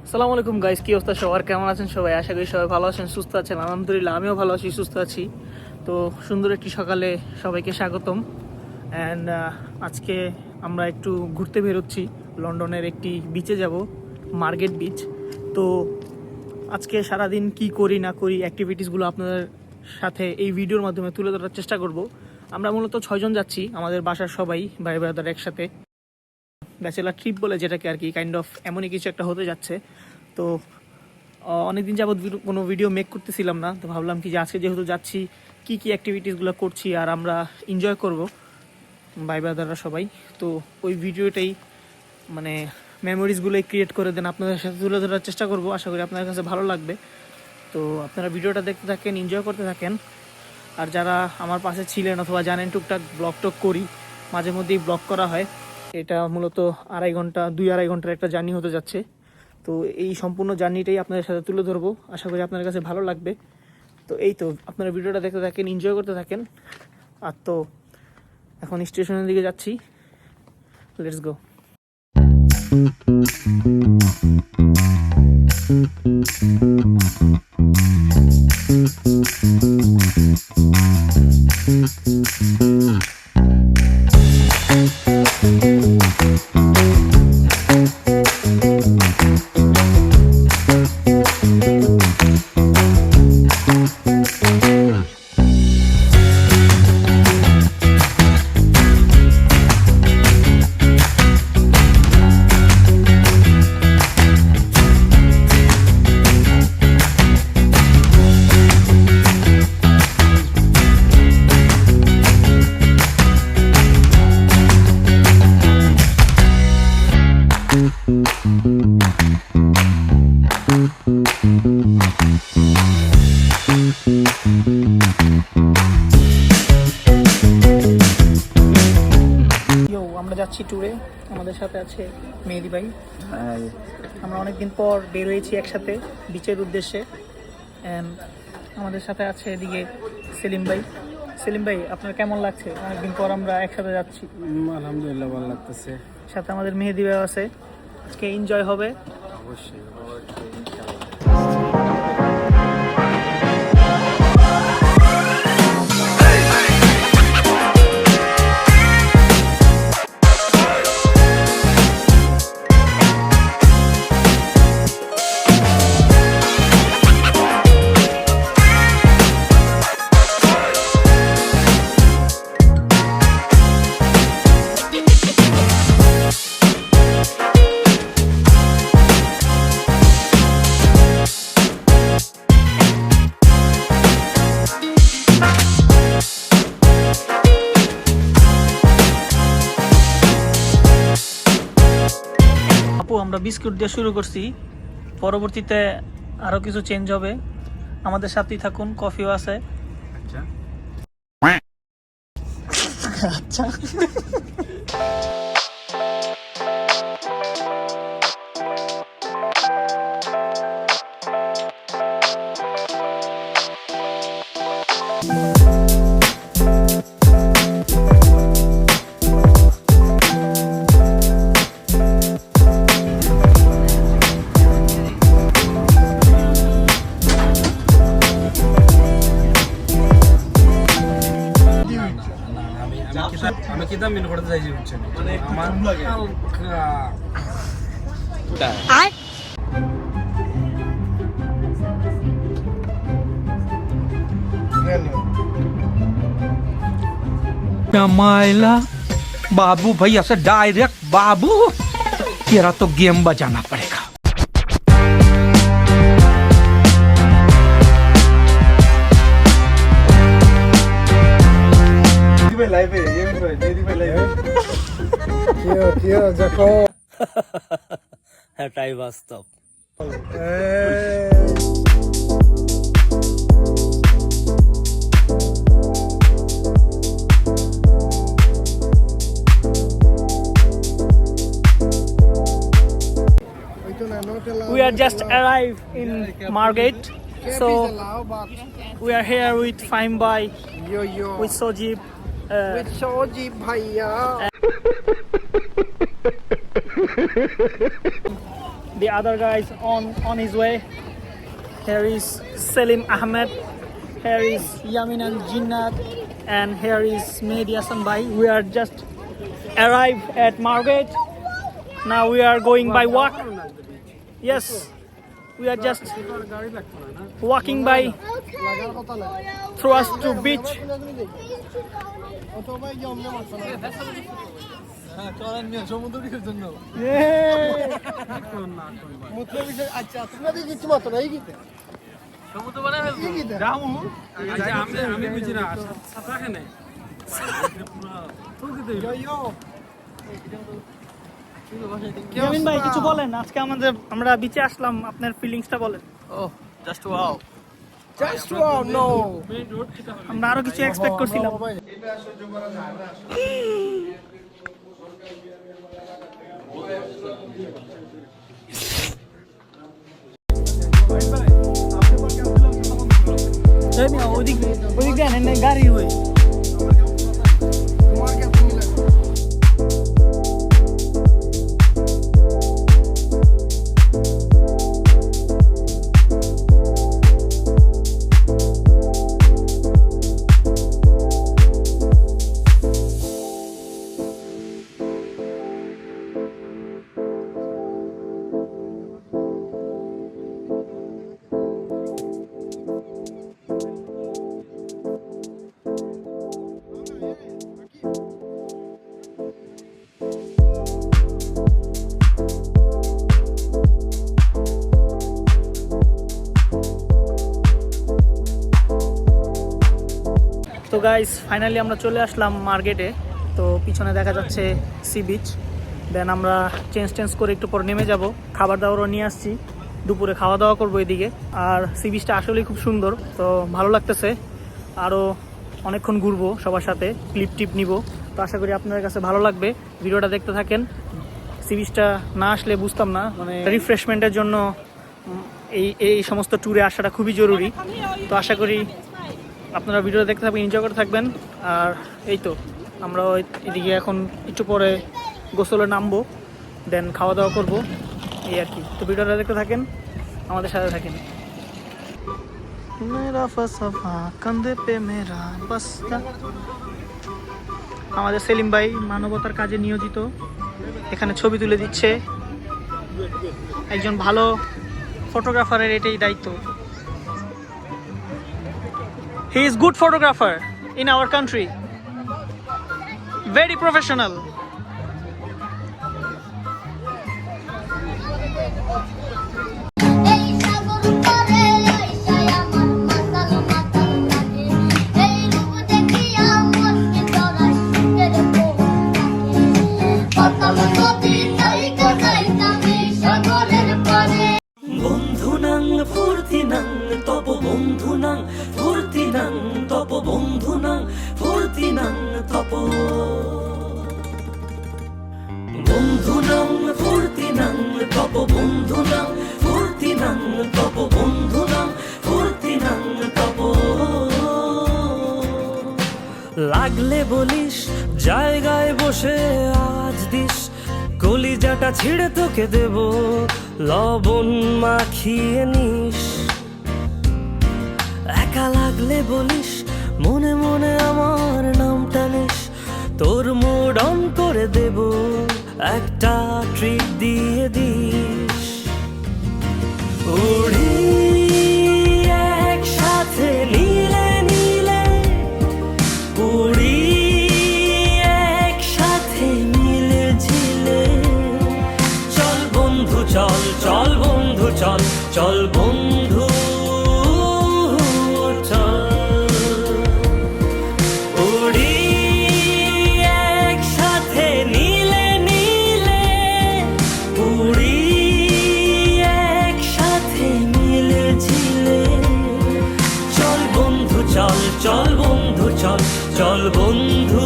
আসসালামু আলাইকুম গাইস, কি অবস্থা সবার? কেমন আছেন সবাই? আশা করি সবাই ভালো আছেন, সুস্থ আছেন। আলহামদুলিল্লাহ আমিও ভালো আছি, সুস্থ আছি। তো সুন্দর একটি সকালে সবাইকে স্বাগতম। অ্যান্ড আজকে আমরা একটু ঘুরতে বেরোচ্ছি। লন্ডনের একটি বিচে যাব, মার্গেট বিচ। তো আজকে সারাদিন কি করি না করি, অ্যাক্টিভিটিসগুলো আপনাদের সাথে এই ভিডিওর মাধ্যমে তুলে ধরার চেষ্টা করব। আমরা মূলত 6 জন যাচ্ছি, আমাদের বাসার সবাই ভাই ব্রাদার একসাথে। ব্যাচেলার ট্রিপ বলে যেটাকে আর কি, কাইন্ড অফ এমনই কিছু একটা হতে যাচ্ছে। তো অনেকদিন যাবৎ কোনো ভিডিও মেক করতেছিলাম না, তো ভাবলাম কি যে আজকে যেহেতু যাচ্ছি কি কি অ্যাক্টিভিটিসগুলো করছি আর আমরা এনজয় করব ভাই ব্রাদাররা সবাই। তো ওই ভিডিওটাই মানে মেমোরিজগুলোই ক্রিয়েট করে দেন, আপনাদের সাথে তুলে ধরার চেষ্টা করব। আশা করি আপনাদের কাছে ভালো লাগবে। তো আপনারা ভিডিওটা দেখতে থাকেন, এনজয় করতে থাকেন। আর যারা আমার পাশে ছিলেন অথবা জানেন, টুকটাক ব্লগ টক করি, মাঝে মধ্যেই ব্লগ করা হয়। এটা মূলত 2-2.5 ঘন্টার একটা জার্নি হতে যাচ্ছে। তো এই সম্পূর্ণ জার্নিটাই আপনাদের সাথে তুলে ধরবো, আশা করি আপনাদের কাছে ভালো লাগবে। তো এই তো আপনারা ভিডিওটা দেখতে থাকেন, এনজয় করতে থাকেন। আর তো এখন স্টেশনের দিকে যাচ্ছি, লেটস গো। আমরা যাচ্ছি ট্যুরে, আমাদের সাথে আছে মেহেদি ভাই। আমরা অনেকদিন পর বের হয়েছি একসাথে বিচের উদ্দেশ্যে। আমাদের সাথে আছে এদিকে সেলিম ভাই। সেলিম ভাই, আপনার কেমন লাগছে? অনেকদিন পর আমরা একসাথে যাচ্ছি। আলহামদুলিল্লাহ ভালো লাগতেছে। সাথে আমাদের মেহেদি ভাই আছে, আজকে এনজয় হবে অবশ্যই। আমরা বিস্কুট দিয়ে শুরু করছি, পরবর্তীতে আরো কিছু চেঞ্জ হবে। আমাদের সাথেই থাকুন, কফিও আছে। আচ্ছা আমি কিতাব মিল করতে চাইছি, বুঝছেন? আমার मायला बाबू भैया से डायरेक्ट बाबू, तेरा तो गेम बजाना पड़ेगा। এটাই বাস্তব। We are just arrived in Margate, so we are here with Fine Boy, with Sojib, with Sojib bhaiya. the other guys on his way. Here is Selim Ahmed, here is Yamin and Jinnat, and here is Mehdi Hassan Bhai. We are just arrived at Margate. Now we are going by walk. Yes, we are just walking by through us to beach. Yamin ভাই কিছু বলেন, আজকে আমরা বিচে আসলাম, আপনার ফিলিংসটা বলেন। Just wow no আমরা আরো কিছু এক্সপেক্ট করছিলাম। ওদিক দেন গাড়ি হয়ে তো গাইস ফাইনালি আমরা চলে আসলাম মার্কেটে। তো পিছনে দেখা যাচ্ছে সি বিচ। দেন আমরা চেঞ্জ করে একটু পর নেমে যাব। খাবার দাবারও নিয়ে আসছি, দুপুরে খাওয়া দাওয়া করবো এদিকে। আর সি বিচটা আসলেই খুব সুন্দর, তো ভালো লাগতেছে। আরও অনেকক্ষণ ঘুরবো সবার সাথে, ক্লিপ টিপ নিব। তো আশা করি আপনাদের কাছে ভালো লাগবে, ভিডিওটা দেখতে থাকেন। সি বিচটা না আসলে বুঝতাম না, মানে রিফ্রেশমেন্টের জন্য এই সমস্ত ট্যুরে আসাটা খুবই জরুরি। তো আশা করি আপনারা ভিডিও দেখতে থাকবেন, এনজয় করে থাকবেন। আর এই তো আমরা এদিকে এখন একটু পরে গোসলে নামবো, দেন খাওয়া দাওয়া করবো, এই আর কি। তো ভিডিওটা দেখতে থাকেন, আমাদের সাথে থাকেন। আমাদের সেলিম ভাই মানবতার কাজে নিয়োজিত, এখানে ছবি তুলে দিচ্ছে। একজন ভালো ফটোগ্রাফারের এটাই দায়িত্ব। He is good photographer in our country. Very professional. বন্ধু নাং ফুর্তি নাং তব বন্ধু নাং ফুর্তি নাং তব বন্ধু নাং ফুর্তি নাং তব বন্ধু নাং ফুর্তি নাং তব বন্ধু নাং ফুর্তি নাং তব বন্ধু নাং ফুর্তি নাং তব লাগলে বলিস জায়গায় বসে আওয়াজ দিস, কলিজাটা ছিঁড়ে তোকে দেব, লবণ মাখিয়ে নিস। একা লাগলে বলিস মনে মনে আমার নামটা নিস, তোর মুড অন করে দেব, একটা ট্রিট দিয়ে দিস। উড়ি একসাথে নীলে নীলে, উড়ি একসাথে মিলে ঝিলে, চল বন্ধু চল, চল বন্ধু চল, চল বন্ধু চল। উড়ি একসাথে নীলে নীলে, উড়ি একসাথে মিলে ঝিলে, চল বন্ধু চল, চল বন্ধু চল, চল বন্ধু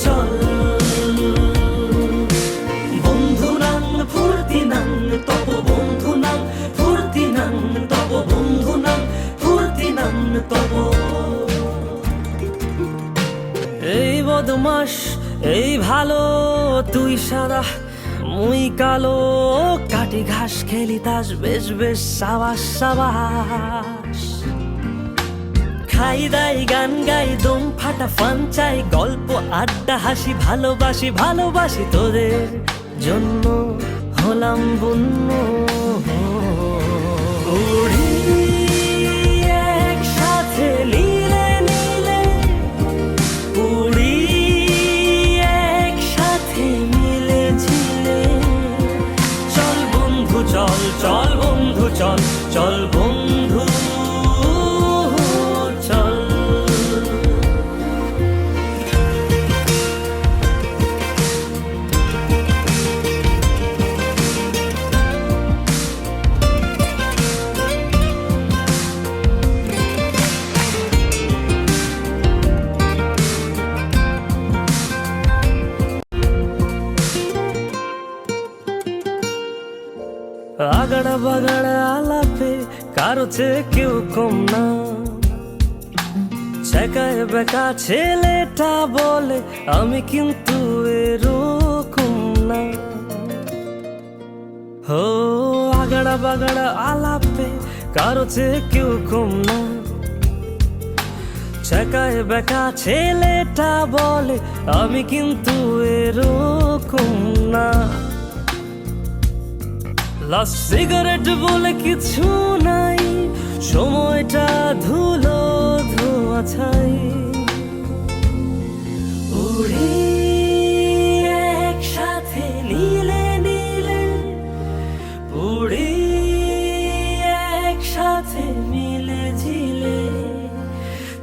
চল। বন্ধু নাং ফুর্তি নাং তব বন্ধু নাং ফুর্তি নাং তব বন্ধু নাং ফুর্তি নাং তব। এই বদমাস এই ভালো তুই সারা, মুই কালো কাটি ঘাস খেলি তাস বেশ বেশ সাবাস সাবাস খাই দাই গান গাই দম ফাটা ফান চাই গল্প আড্ডা হাসি ভালোবাসি ভালোবাসি তোদের জন্য হলাম বন্য উড়ি একসাথে নীলে নীলে উড়ি একসাথে মিলে ঝিলে চল বন্ধু চল চল বন্ধু চল চল বন্ধু চল আগাড়া বাগাড়া আলাপে কারো চেয়ে কেউ কম না ছেকায় বেকা ছেলেটা বলে আমি কিন্তু এরকম না হো আগাড়া বাগাড়া আলাপে কারো চেয়ে কেউ কম না ছেকায় বেকা ছেলেটা বলে আমি কিন্তু এরকম না লাস্ট সিগারেট বলে কিছু নাই সময়টা ধুলো ধোয়া ছাই উড়ি একসাথে নীলে নীলে উড়ি একসাথে মিলে ঝিলে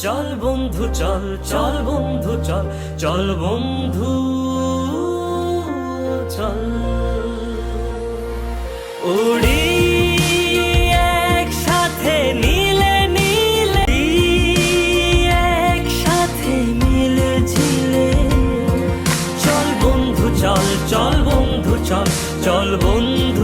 চল বন্ধু চল চল বন্ধু চল চল বন্ধু চল উড়ি একসাথে নীলে নীলে একসাথে মিলে ঝিলে চল বন্ধু চল চল বন্ধু চল চল বন্ধু